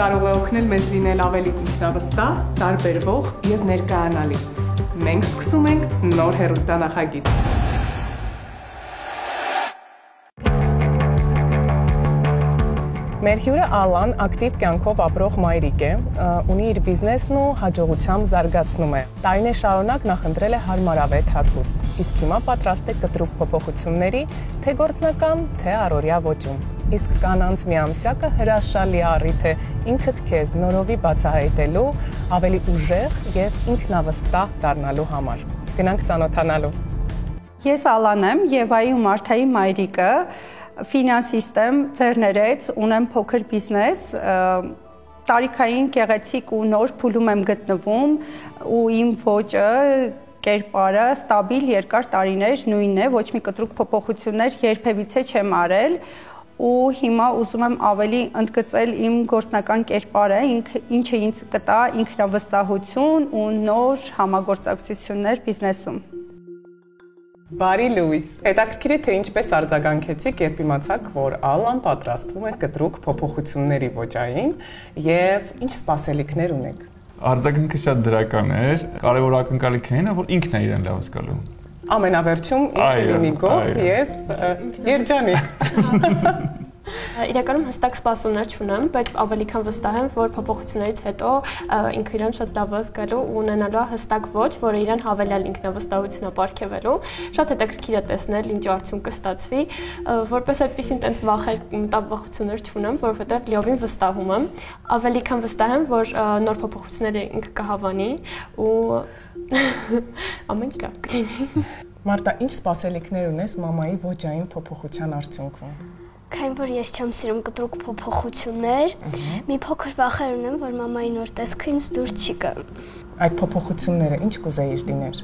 կարող է օգնել մեզ լինել ավելի ինքնավստահ, տարբերվող և ներկայանալի։ Մենք սկսում ենք նոր հեռուստանախագիծ։ Մեր հյուրը Ալան ակտիվ կյանքով ապրող մայրիկ է, ունի իր բիզնեսն ու հաջողությամբ զարգացնում է։ Տարիներ շարունակ նախընտրել է հարմարավետ հագուստ, իսկ հիմա պատրաստ է կտրուկ փոփոխությունների թե գործնական, թե առօրյա ոճում։ Իսկ կանանց միամսյակը հրաշալի առիթ է ինքդ քեզ նորովի բացահայտելու, ավելի ուժեղ և ինքնավստահ դառնալու համար։ Գնանք ծանոթանալու։ Ես Ալան եմ, Եվայի ու Մարթայի մայրիկը, ֆինանսիստ եմ, ձեռներեց, ունեմ փոքր բիզնես, տարիքային գեղեցիկ ու նոր փուլում եմ գտնվում ու իմ ոճը, կերպարը ստաբիլ երկար տարիներ նույնն է, ոչ մի կտրուկ փոփոխություններ երբևիցե չեմ արել ու հիմա ուզում եմ ավելի ընդգծել իմ գործնական կերպարը, ինչը ինձ կտա ինքնավստահություն ու նոր համագործակցություններ բիզնեսում։ Բարի լույս, հետաքրքիր է, թե ինչպես արձագանքեցիք, երբ իմացաք, որ Ալան պատրաստվում է կտրուկ փոփոխությունների ոճային և ինչ սպասելիքներ ունեք։ Արձագանքը շատ դրական էր, կարևոր ակնկալիքն այն է, որ ինքն է իրեն լավ զգալու։ Ամենավերջում ինքը լինի գոհ և երջանիկ։ Իրականում հստակ սպասումներ չունեմ, բայց ավելի քան վստահ եմ, որ փոփոխություններից հետո ինքը իրեն շատ լավ է զգալու ու ունենալու հստակ ոճ, որը իրեն հավելյալ ինքնավստահություն է պարգևելու։ Շատ հետաքրքիր է տեսնել ինչ արդյունք կստացվի, որպես այդպեսին տենց վախեր, մտավախություններ չունեմ, որովհետև լիովին վստահում եմ։ Ավելի քան վստահ եմ, որ նոր փոփոխությունները ինքը կհավանի ու ամեն ինչ լավ կլինի։ Մարտա, ինչ սպասելիքներ ունես մամայի ոճային փոփոխության արդյունքում։ Քանի որ ես չեմ սիրում կտրուկ փոփոխություններ, մի փոքր վախեր ունեմ, որ մամայի նոր տեսքը ինձ դուր չի գա։ Այդ փոփոխությունները ինչ կուզեիր լիներ։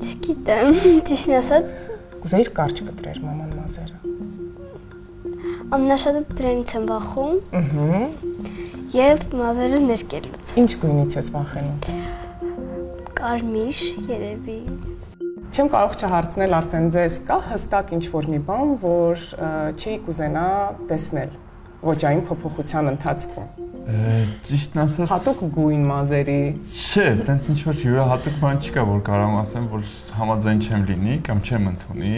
Չգիտեմ, ճիշտն ասած, կուզեիր կարճ կտրեր մաման մազերը։ Ամենաշատը դրանից եմ վախում։ Եվ մազերը ներկելուց։ Ինչ գույնից ես վախենում։ Կարմիր, երևի։ Չեմ կարող չհարցնել Արսեն ձեզ, կա հստակ ինչ-որ մի բան, որ չի կուզենա տեսնել ոճային փոփոխության ընթացքում։ Ճիշտն ասած, հատուկ գույն մազերի։ Չէ, տենց ինչ-որ յուրահատուկ բան չկա, որ կարող ասեմ, որ համաձայն չեմ լինի կամ չեմ ընդունի։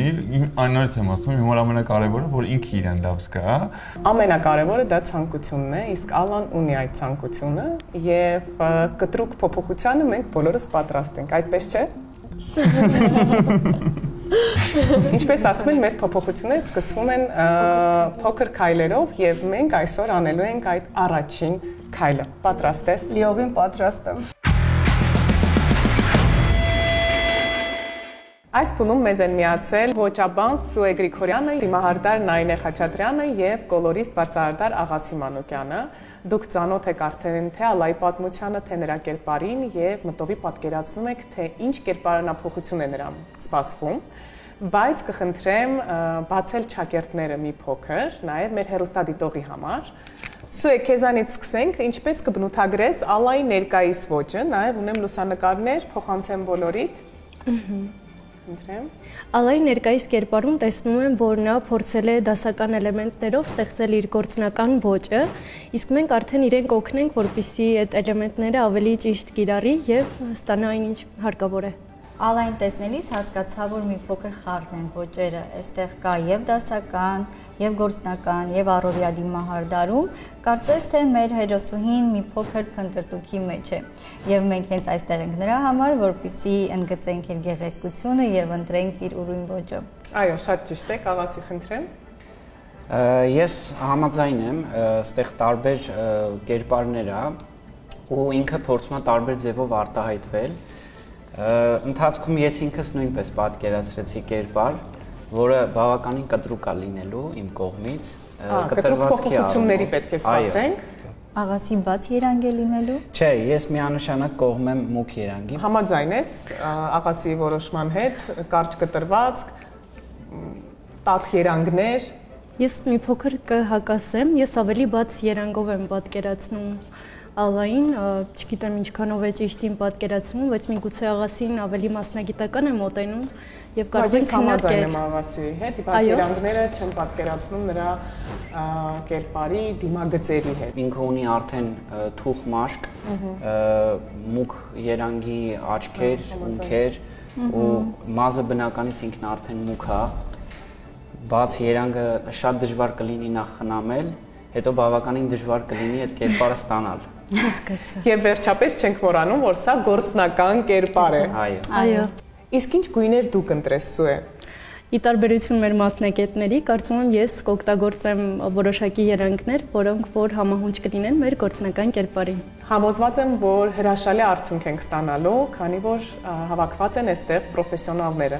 Այն նորից եմ ասում, իմ ամենակարևորը, որ ինքը իրեն լավ զգա։ Ամենակարևորը դա ցանկությունն է, իսկ Ալան ունի այդ ցանկությունը եւ կտրուկ փոփոխությանը մենք բոլորս պատրաստ ենք, այդպես չէ։ Ինչպես ասում են, մեր փոփոխությունները սկսվում են փոքր քայլերով եւ մենք այսօր անելու ենք այդ առաջին քայլը։ Պատրաստ ես։ Լիովին պատրաստ եմ։ Այս փուլում մեզ են միացել ոճաբան Սուե Գրիգորյանը, դիմահարդար Նայինե Խաչատրյանը եւ կոլորիստ վարսահարդար Աղասի Մանուկյանը։ Դուք ծանոթ եք արդեն թե Ալայի պատմությանը, թե նրա կերպարին եւ մտովի պատկերացնում եք, թե ինչ կերպարանափոխություն է նրան սպասվում, բայց կխնդրեմ բացել ճակերտները մի փոքր, նաեւ մեր հեռուստադիտողի համար։ Սուե, քեզանից սկսենք, ինչպես կբնութագրես Ալայի ներկայիս ոճը, նաեւ ունեմ լուսանկարներ, փոխանցեմ բոլորիդ։ Ալայի ներկայիս կերպարում տեսնում եմ, որ նա փորձել է դասական էլեմենտներով ստեղծել իր գործնական ոճը, իսկ մենք արդեն իրեն կօգնենք, որպեսզի այդ էլեմենտները ավելի ճիշտ կիրառի եւ ստանա այն, ինչ հարկավոր է։ Ալային տեսնելիս հասկացա, որ մի փոքր խառն են ոճերը, այստեղ կա եւ դասական, եւ գործնական, եւ առօրյա դիմահարդարում, կարծես թե մեր հերոսուհին մի փոքր փնտրտուքի մեջ է։ Եվ մենք հենց այստեղ ենք նրա համար, որպեսզի ընդգծենք իր գեղեցկությունը եւ ընտրենք իր ուրույն ոճը։ Այո, շատ ճիշտ է, Աղասի, խնդրեմ։ Ես համաձայն եմ, այստեղ տարբեր կերպարներ ա ու ինքը փորձում է տարբեր ձևով արտահայտվել։ Ընթացքում ես ինքս նույնպես պատկերացրեցի կերպար, որը բավականին կտրուկ է լինելու իմ կողմից, կտրուկ փոփոխությունների պետք է սպասենք։ Աղասի բաց երանգ է լինելու։ Չէ, ես միանշանակ կողմ եմ մուգ երանգի։ Համաձայն ես Աղասի որոշման հետ, կարճ կտրվածք, տաք երանգներ։ Ես մի փոքր կհակասեմ, ես ավելի բաց երանգով եմ պատկերացնում Ալային, չգիտեմ ինչքանով է ճիշտին պատկերացնում, բայց միգուցե աղասին ավելի մասնագիտական է մոտենում եւ կարող է քննարկել աղասի հետ, բայց երանգները չեն պատկերացնում նրա կերպարի դիմագծերի հետ։ Ինքը ունի արդեն թուխ մաշկ, մուգ երանգի աչքեր, ունքեր ու մազը բնականից ինքն արդեն մուգ է։ Բաց երանգը շատ դժվար կլինի նախ խնամել, հետո բավականին դժվար կլինի այդ կերպարը ստանալ։ Հասկացա։ Եվ վերջապես չենք մոռանում, որ սա գործնական կերպար է։ Այո։ Իսկ ինչ գույներ դուք ընտրես Սուե։ Ի տարբերություն մեր մասնակիցների, կարծում եմ ես կօգտագործեմ որոշակի երանգներ, որոնք որ համահունչ կլինեն մեր գործնական կերպարին։ Համոզված եմ, որ հրաշալի արդյունք ենք ստանալու, քանի որ հավաքված են այստեղ պրոֆեսիոնալները։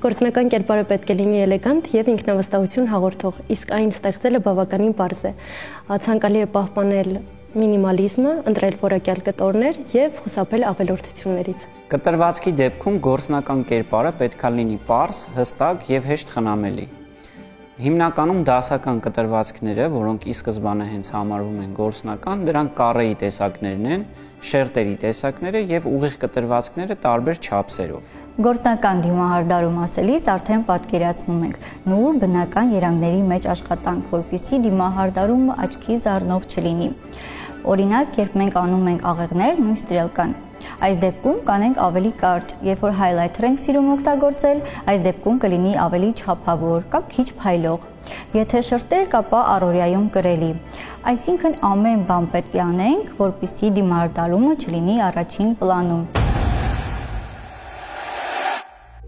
Գործնական կերպարը պետք է լինի էլեգանտ եւ ինքնավստահություն հաղորդող, իսկ այն ստեղծելը բավականին պարզ է։ Ցանկալի է պահպանել մինիմալիզմը, ընտրել որակյալ կտորներ եւ խուսափել ավելորդություններից։ Կտրվածքի դեպքում գործնական կերպարը պետքա լինի պարզ, հստակ եւ հեշտ խնամելի։ Հիմնականում դասական կտրվածքները, որոնք ի սկզբանե հենց համարվում են գործնական, դրանք կարեի տեսակներն են, շերտերի տեսակները եւ ուղիղ կտրվածքները տարբեր չափսերով։ Գործնական դիմահարդարում ասելիս արդեն պատկերացնում ենք նոր բնական երանգների մեջ աշխատանք, որպեսզի դիմահարդարում աչքի զարնող չլինի։ Օրինակ, երբ մենք անում ենք աղեղներ, նույն ստրելկան։ Այս դեպքում կանենք ավելի կարճ, երբ որ highlighter ենք սիրում օգտագործել, այս դեպքում կլինի ավելի չափավոր կամ քիչ փայլող։ Եթե շրտեր կապա առօրյայում կրելի։ Այսինքն ամեն բան պետք է անենք, որպեսզի դիմահարդարումը չլինի առաջին պլանում։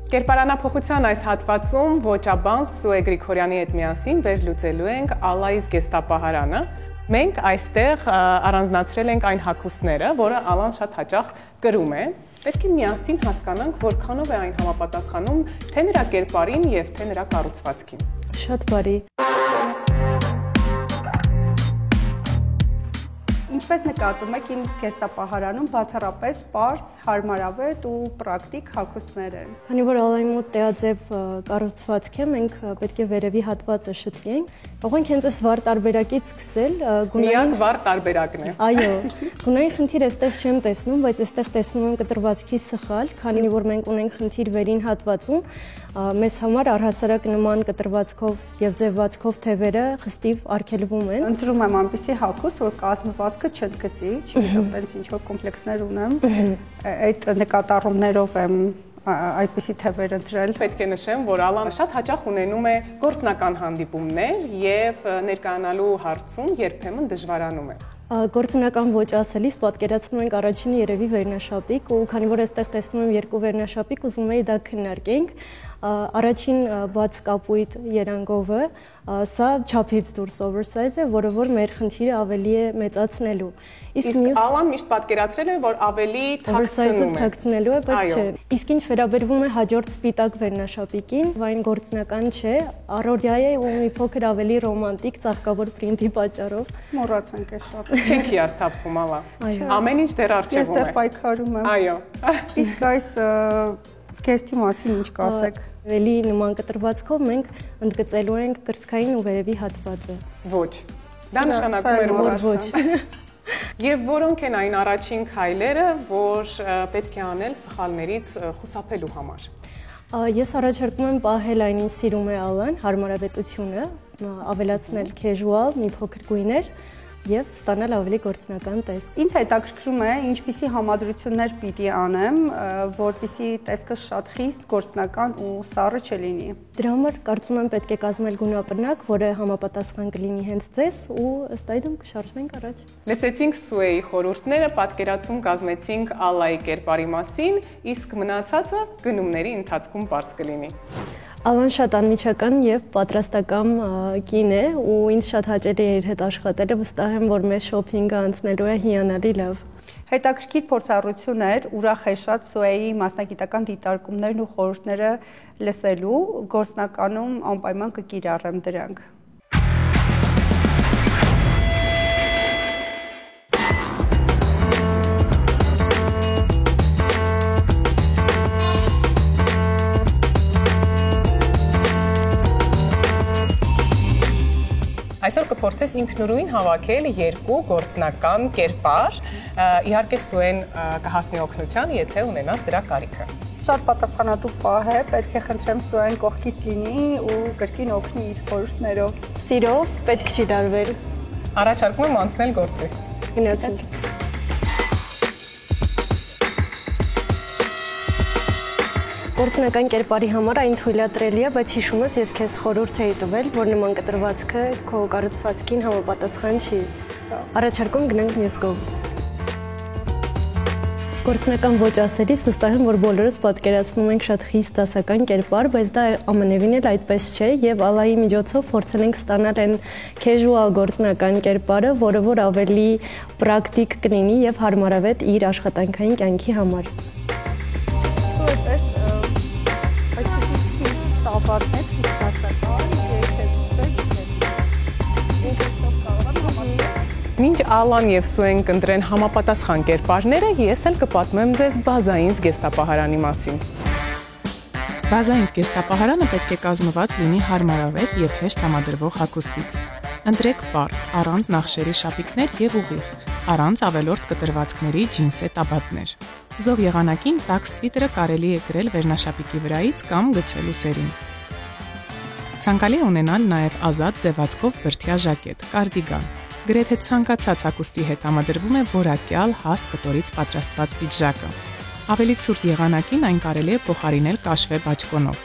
Կերպարանափոխության այս հատվածում ոճաբան Սուե Գրիգորյանի հետ միասին վերլուծելու ենք Ալայից գեստապահարանը։ Մենք այստեղ առանձնացրել ենք այն հագուստները, որը Ալան շատ հաճախ կրում է։ Պետք է միասին հասկանանք, որքանով է այն համապատասխանում թե նրա կերպարին եւ թե նրա կառուցվածքին։ Շատ բարի։ Ինչպես նկատում եք, իմ զգեստապահարանում բացառապես պարզ, հարմարավետ ու պրակտիկ հագուստներ են։ Քանի որ Ալայի մոտ տեղաձև կառուցվածք է, մենք պետք է վերևի հատվածը շտկենք։ Կարող ենք հենց այս վառ տարբերակից սկսել, միակ վառ տարբերակն է։ Այո, գունային խնդիր այստեղ չեմ տեսնում, բայց այստեղ տեսնում եմ կտրվածքի սխալ, քանի որ մենք ունենք խնդիր վերին հատվածում, մեզ համար առհասարակ նման կտրվածքով եւ ձևվածքով թևերը խստիվ արգելվում են։ Ընտրում եմ այնպիսի հագուստ, որ կազմվածքը չընդգծի, չգիտեմ, տենց ինչ որ կոմպլեքսներ ունեմ, այդ նկատառումներով եմ այդպիսի թևեր ընտրել։ Պետք է նշեմ, որ Ալանը շատ հաճախ ունենում է գործնական հանդիպումներ եւ ներկայանալու հարցում երբեմն դժվարանում է։ Գործնական ոչ ասելիս պատկերացնում ենք առաջինը երևի վերնաշապիկ ու քանի որ այստեղ տեսնում եմ երկու վերնաշապիկ, ուզում եի դա քննարկենք։ Առաջին բաց կապույտ երանգովը, սա չափից դուրս oversize է, որը որ մեր խնդիրը ավելի է մեծացնելու։ Իսկ Ալան միշտ պատկերացրել է, որ ավելի թաքցնելու է, բայց չէ։ Իսկ ինչ վերաբերվում է հաջորդ սպիտակ վերնաշապիկին, այն գործնական չէ, առօրյա է ու մի փոքր ավելի ռոմանտիկ ծաղկավոր պրինտի պատճառով։ Մոռացանք այս տապը։ Չենք հիասթափվում, Ալա։ Ամեն ինչ դեռ առջևում է։ Ես դեռ պայքարում եմ։ Այո։ Իսկ այս զգեստի մասին ինչ կասեք։ Ավելի նման կտրվածքով մենք ընդգծելու ենք կրծքային ու վերևի հատվածը։ Ոչ։ Դա նշանակում է որ ոչ։ Եվ որոնք են այն առաջին քայլերը, որ պետք է անել սխալներից խուսափելու համար։ Ես առաջարկում եմ պահել այն, ինչ սիրում է Ալան, հարմարավետությունը, ավելացնել casual, մի փոքր գույներ եւ ստանալ ավելի գործնական տեսք։ Ինձ հետաքրքրում է, ինչպիսի համադրություններ պիտի անեմ, որպեսզի տեսքը շատ խիստ գործնական ու սառը չլինի։ Դրա համար կարծում եմ պետք է կազմել գունապնակ, որը համապատասխան կլինի հենց ձեզ ու ըստ այդմ կշարժվենք առաջ։ Լսեցինք Սուեի խորհուրդները, պատկերացում կազմեցինք Ալայի կերպարի մասին, իսկ մնացածը գնումների ընթացքում բարձ կլինի։ Ալան շատ անմիջական եւ պատրաստական կին է ու ինձ շատ հաճելի է իր հետ աշխատելը, վստահ եմ, որ մեր շոփինգը անցնելու է հիանալի լավ։ Հետաքրքիր փորձառություն էր, ուրախ է շատ Սուեի մասնագիտական դիտարկումներն ու խորհուրդները լսելու, գործնականում անպայման կկիրառեմ դրանք։ Այսօր կփորձես ինքնուրույն հավաքել երկու գործնական կերպար, իհարկե Սուեն կհասնի օգնության, եթե ունենաս դրա կարիքը։ Շատ պատասխանատու պահ է, պետք է խնդրեմ Սուեն կողքից լինի ու կրկին օգնի իր խորհուրդներով։ Սիրով պետք չի դարվել։ Առաջարկում եմ անցնել գործի։ Գնացինք։ Գործնական կերպարի համար այն թույլատրելի է, բայց հիշում ես, ես քեզ խորհուրդ էի տվել, որ նման կտրվածքը քո կառուցվածքին համապատասխան չի։ Առաջարկում գնանք մյուս կողմ։ Գործնական ոչ ասելիս վստահ եմ, որ բոլորս պատկերացնում ենք շատ խիստ դասական կերպար, բայց դա ամենևին էլ այդպես չէ եւ ալայի միջոցով փորձել ենք ստանալ այն casual գործնական կերպարը, որը որ ավելի պրակտիկ կլինի եւ հարմարավետ իր աշխատանքային կյանքի համար։ Այսպեսի խիստ տապատներ, խիստ դասական, երբևիցե չկա։ Մինչ Ալան եւ Սուեն կընտրեն համապատասխան կերպարները, ես էլ կպատմեմ ձեզ բազային զգեստապահարանի մասին։ Բազային զգեստապահարանը պետք է կազմված լինի հարմարավետ եւ հեշտ համադրվող հագուստից։ Ընտրեք պարզ, առանց նախշերի շապիկներ եւ ուղիղ, առանց ավելորդ կտրվածքների ջինսե տաբատներ։ Զով եղանակին տաք սվիտրը կարելի է գրել վերնաշապիկի վրայից կամ գցել ուսերին։ Ցանկալի է ունենալ նաեւ ազատ ձևացքով բրդյա ժակետ, կարդիգան։ Գրեթե ցանկացած հագուստի հետ համադրվում է որակյալ հաստ կտորից պատրաստված պիջակը։ Ավելի ցուրտ եղանակին այն կարելի է փոխարինել կաշվե բաճկոնով։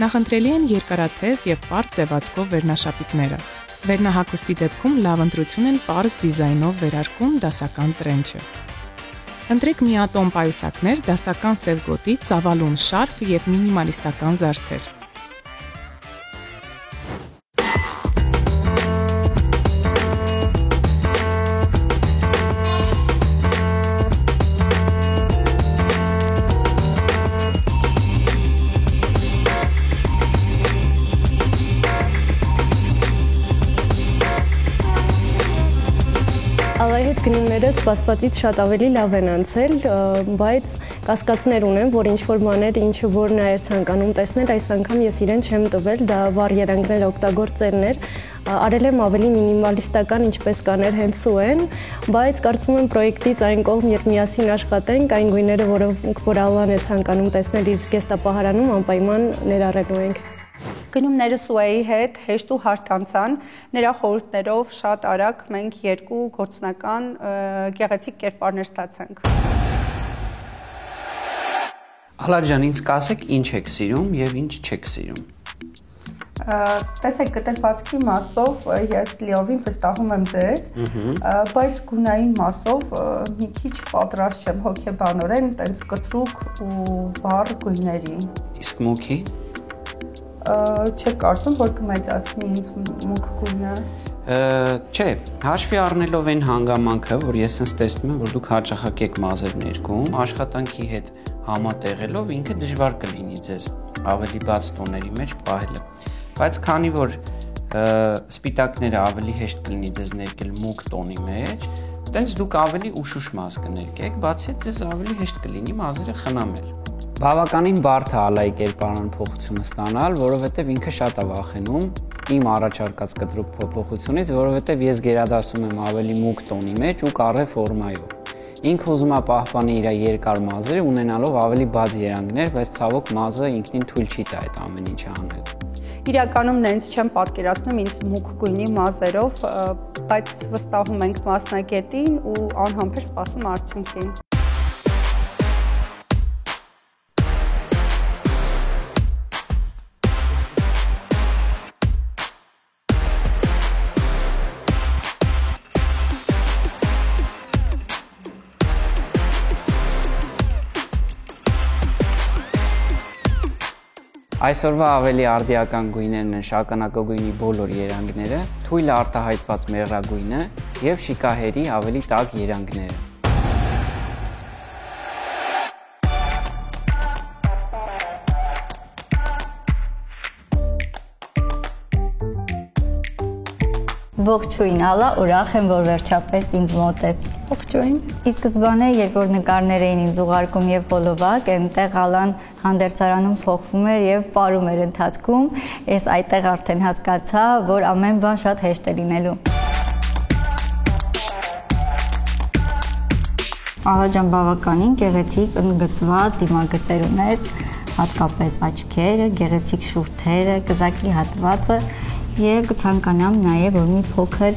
Նախընտրելի են երկարաթև եւ պարզ ձևացքով վերնաշապիկները։ Վերնահագուստի դեպքում լավ ընտրություն են պարզ դիզայնով վերարկուն դասական տրենչը։ Ընտրեք միատոն պայուսակներ, դասական սև գոտի, ծավալուն շարֆ եւ մինիմալիստական զարդեր։ Ալայի հետ գնումները սպասվածից շատ ավելի լավ են անցել, բայց կասկածներ ունեմ, որ ինչ-որ բաներ, ինչը որ նա էր ցանկանում տեսնել, այս անգամ ես իրեն չեմ տվել, դա վառ երանգներ օգտագործելներ, արել եմ ավելի մինիմալիստական, ինչպես կաներ հենց Սուեն, բայց կարծում եմ պրոյեկտից այն կողմ, երբ միասին աշխատենք, այն գույները, որ Ալան է ցանկանում տեսնել իր զգեստապահարանում, անպայման ներառելու ենք։ Գնումները Սուեի հետ հեշտ ու հարթ անցան, նրա խորհուրդներով շատ արագ մենք երկու գործնական գեղեցիկ կերպարներ ստացանք։ Ալա ջան, ինձ կասեք ինչ եք սիրում եւ ինչ չեք սիրում։ Տեսեք, կտրվածքի մասով ես լիովին վստահում եմ ձեզ, բայց գունային մասով մի քիչ պատրաստ չեմ հոգեբանորեն, տենց կտրուկ ու վառ գույների։ Իսկ մուքի։ Չեք կարծում, որ կմեծացնի ինձ մուգ գույնը։ Չէ, հաշվի առնելով այն հանգամանքը, որ ես ինձ տեսնում եմ, որ դուք հաճախակ եք մազեր ներկում, աշխատանքի հետ համատեղելով ինքը դժվար կլինի ձեզ ավելի բաց տոների մեջ պահելը։ Բայց քանի որ սպիտակները ավելի հեշտ կլինի ձեզ ներկել մուգ տոնի մեջ, տենց դուք ավելի ուշուշ մազ կներկեք, բացի այդ ձեզ ավելի հեշտ կլինի մազերը խնամել։ Բավականին բարդ է Ալայի կերպարանան փոփոխությունը ստանալ, որովհետև ինքը շատ է վախենում իմ առաջարկած կտրուկ փոփոխությունից, որովհետև ես գերադասում եմ ավելի մուգ տոնի մեջ ու կարե ֆորմայով։ Ինքը ուզում է պահպանի իր երկար մազերը, ունենալով ավելի բաց երանգներ, բայց ցավոք մազը ինքնին թույլ չի տա այդ ամեն ինչը անել։ Իրականում նենց չեմ պատկերացնում ինձ մուգ գույնի մազերով, բայց վստահում ենք մասնագետին ու անհամբեր սպասում արդյունքին։ Այսօրվա ավելի արդիական գույներն են շագանակագույնի բոլոր երանգները, թույլ արտահայտված մեղրագույնը և շիկահերի ավելի տաք երանգները։ Ողջույն, Ալա, ուրախ եմ, որ վերջապես ինձ մոտ ես։ Ողջույն։ Ի սկզբանե, երբ որ նկարներ էին ինձ ուղարկում եւ բոլովակ, այնտեղ Ալան հանդերձարանում փոխվում էր եւ պարում էր ընթացքում, ես այդտեղ արդեն հասկացա, որ ամեն բան շատ հեշտ է լինելու։ Ալա ջան, բավականին գեղեցիկ ընդգծված դիմագծեր ունես, հատկապես աչքերը, գեղեցիկ շուրթերը, կզակի հատվածը եւ կցանկանամ նաեւ որ մի փոքր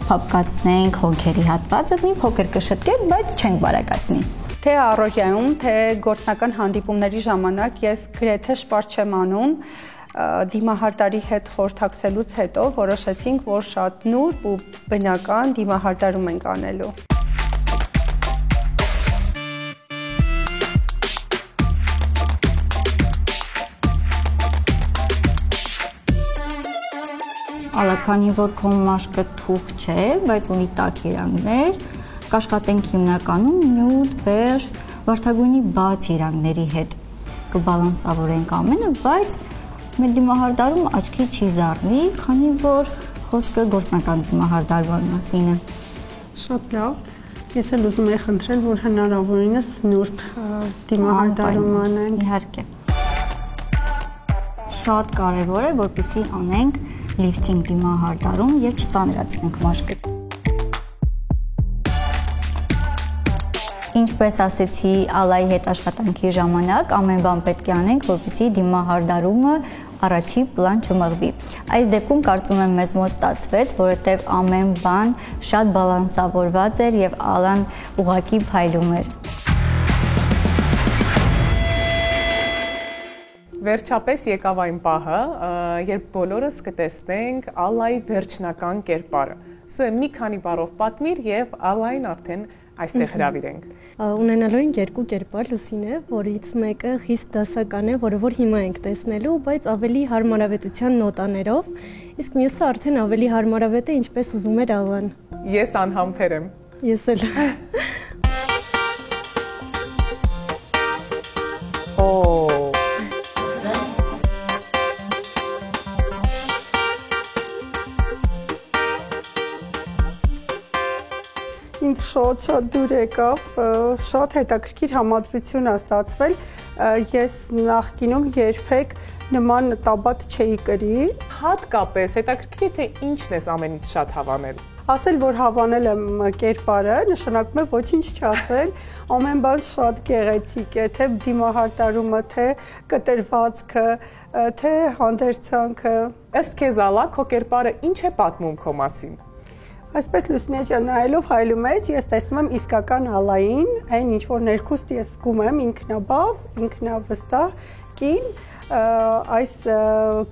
փապկացնենք հոնքերի հատվածը, մի փոքր կշտկենք, բայց չենք բարակացնի։ Թե առօրյայում, թե գործնական հանդիպումների ժամանակ ես գրեթե շպարտ չեմ անում, դիմահարդարի հետ խորհրդակցելուց հետո որոշեցինք, որ շատ նուրբ ու բնական դիմահարդարում ենք անելու։ Ալա, քանի որ քո մաշկը թուղ չէ, բայց ունի տաք երանգներ, կաշխատենք հիմնականում նյութ, բեժ, վարդագույնի բաց երանգների հետ։ Կբալանսավորենք ամենը, բայց մեր դիմահարդարում աչքի չի զառնի, քանի որ խոսքը գործնական դիմահարդարման մասին է։ Շատ լավ։ Ես էլ ուզում եմ խնդրել, որ հնարավորինս նուրբ դիմահարդարում անենք։ Իհարկե։ Շատ կարևոր է, որպեսզի անենք լիֆտինգ դիմահարդարում եւ չծանրացնենք մաշկը։ Ինչպես ասեցի Ալայի հետ աշխատանքի ժամանակ, ամեն բան պետք է անենք, որպեսզի դիմահարդարումը առաջի պլան չմղվի։ Այս դեպքում կարծում եմ մեզ մոտ ստացվեց, որովհետեւ ամեն բան շատ բալանսավորված էր եւ Ալան ուղղակի փայլում էր։ Վերջապես եկավ այն պահը, երբ բոլորս կտեսնենք Ալայի վերջնական կերպարը։ Սա մի քանի բառով պատմիր եւ Ալային արդեն այստեղ հրավիրենք։ Ունենալու ենք երկու կերպար Լուսինե, որից մեկը խիստ դասական է, որը որ հիմա ենք տեսնելու, բայց ավելի հարմարավետության նոտաներով, իսկ մյուսը արդեն ավելի հարմարավետ է, ինչպես ուզում էր Ալան։ Ես անհամբեր եմ։ Ես էլ։ Ինձ շատ դուր եկավ, շատ հետաքրքիր համադրություն ա ստացվել, ես նախկինում երբեք նման տաբատ չէի կրի։ Հատկապես հետաքրքիր է, թե ինչն ես ամենից շատ հավանել։ Ասել, որ հավանել եմ կերպարը, նշանակում է ոչինչ չասել, ամեն բան շատ գեղեցիկ է, թե դիմահարդարումը, թե կտրվածքը, թե հանդերձանքը։ Ըստ քեզ Ալա, քո կերպարը ինչ է պատմում քո մասին։ Այսպես Լուսինե ջան, նայելով հայլու մեջ ես տեսնում եմ իսկական Ալային, այն ինչ որ ներքուստ ես զգում եմ, ինքնաբավ, ինքնավստահ կին, այս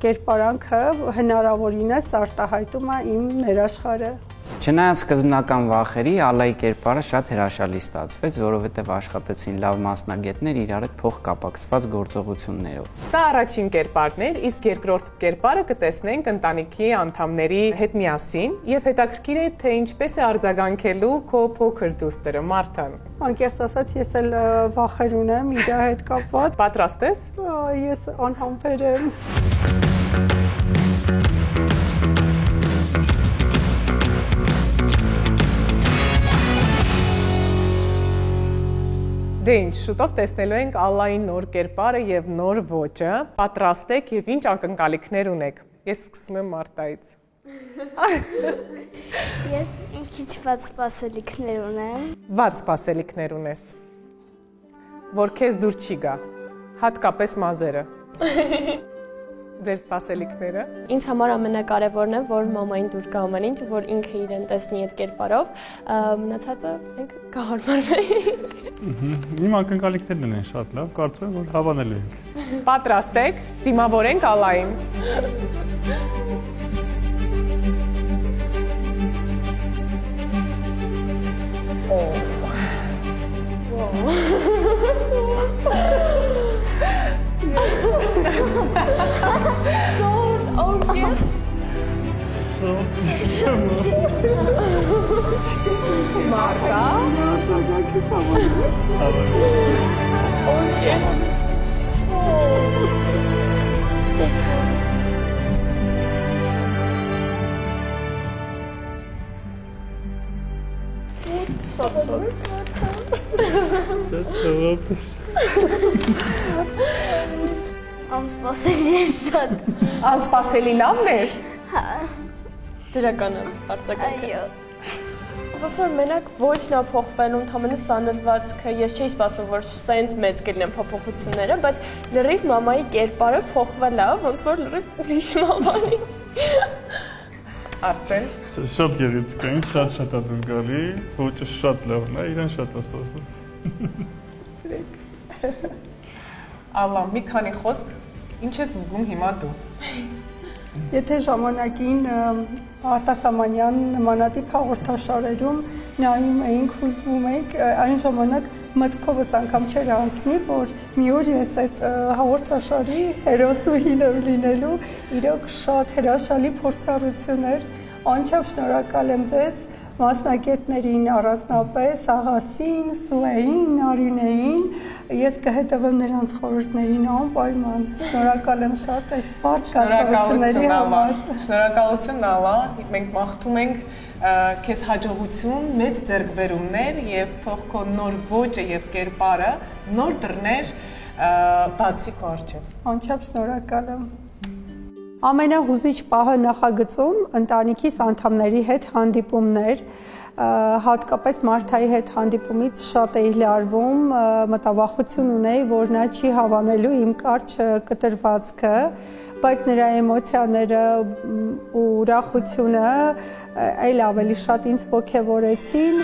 կերպարանքը հնարավորինս արտահայտում է իմ ներաշխարհը։ Չնայած սկզբնական վախերի, Ալայի կերպարը շատ հրաշալի ստացվեց, որովհետև աշխատեցին լավ մասնագետներ իրար հետ փոխկապակցված գործողություններով։ Սա առաջին կերպարն էր, իսկ երկրորդ կերպարը կտեսնենք ընտանիքի անդամների հետ միասին, եւ հետաքրքիր է, թե ինչպես է արձագանքելու քո փոքր դուստրը Մարթան։ Անկեղծ ասած, ես էլ վախեր ունեմ իր հետ կապված։ Պատրաստ ես։ Ես անհամբեր եմ։ Դե ինչ, շուտով տեսնելու ենք Ալայի նոր կերպարը եւ նոր ոճը։ Պատրաստ եք եւ ինչ ակնկալիքներ ունեք։ Ես սկսում եմ Մարտայից։ Ես ինքիչ ված սպասելիքներ ունեմ։ Ված սպասելիքներ ունես։ Որ քեզ դուր չի գա։ Հատկապես մազերը։ Ձեր սպասելիքները։ Ինձ համար ամենակարևորն է, որ մամային դուր գա ամեն ինչ, որ ինքը իրեն տեսնի այդ կերպարով, մնացածը մենք կհարմարվենք։ Իմ ակնկալիքներն են շատ լավ, կարծում եմ, որ հավանելու ենք։ Պատրաստ եք, դիմավորենք Ալային։ Marta. Սոց։ Շատ լավապես։ Անսպասելի է շատ։ Անսպասելի լավն էր։ Հա։ Դրական է արձագանքը։ Այո։ Ոնց որ մենակ ոչ նա փոխվելու ընդհանրապես սանրվածքը, ես չէի սպասում, որ սենց մեծ կլինեն փոփոխությունները, բայց լրիվ մամայի կերպարը փոխվել է, ոնց որ լրիվ ուրիշ մամայի։ Արսեն։ Շատ գեղեցիկ է, շատ ադուր գալի, ոճը շատ լավն է, իրան շատ ասում։ Ալլա, մի քանի խոսք, ինչ ես զգում հիմա դու։ Եթե ժամանակին արտասահմանյան նմանատիպ հաղորդաշարերում նայում էինք, հուզվում էինք, այն ժամանակ մտքովս անգամ չէր անցնի, որ մի օր ես այդ հաղորդաշարի հերոսուհին եմ լինելու, իրոք շատ հրաշալի փորձառություն էր, անչափ շնորհակալ եմ ձեզ մասնագետներին առանձնապես, Աղասին, Սուեին, Նարինեին, ես կհետևեմ նրանց խորհուրդներին անպայման, շնորհակալ եմ շատ այս բարդ կազմակերպությունների համար։ Շնորհակալություն Ալա, մենք մաղթում ենք քեզ հաջողություն, մեծ ձեռքբերումներ եւ թող քո նոր ոճը եւ կերպարը նոր դռներ բացի քո առջև։ Անչափ շնորհակալ եմ։ Ամենահուզիչ պահը նախագծում ընտանիքիս անդամների հետ հանդիպումներ, հատկապես Մարթայի հետ հանդիպումից շատ էի լարվում, մտավախություն ունեի, որ նա չի հավանելու իմ կարճ կտրվածքը, բայց նրա էմոցիաները ու ուրախությունը այլ ավելի շատ ինձ ոգևորեցին։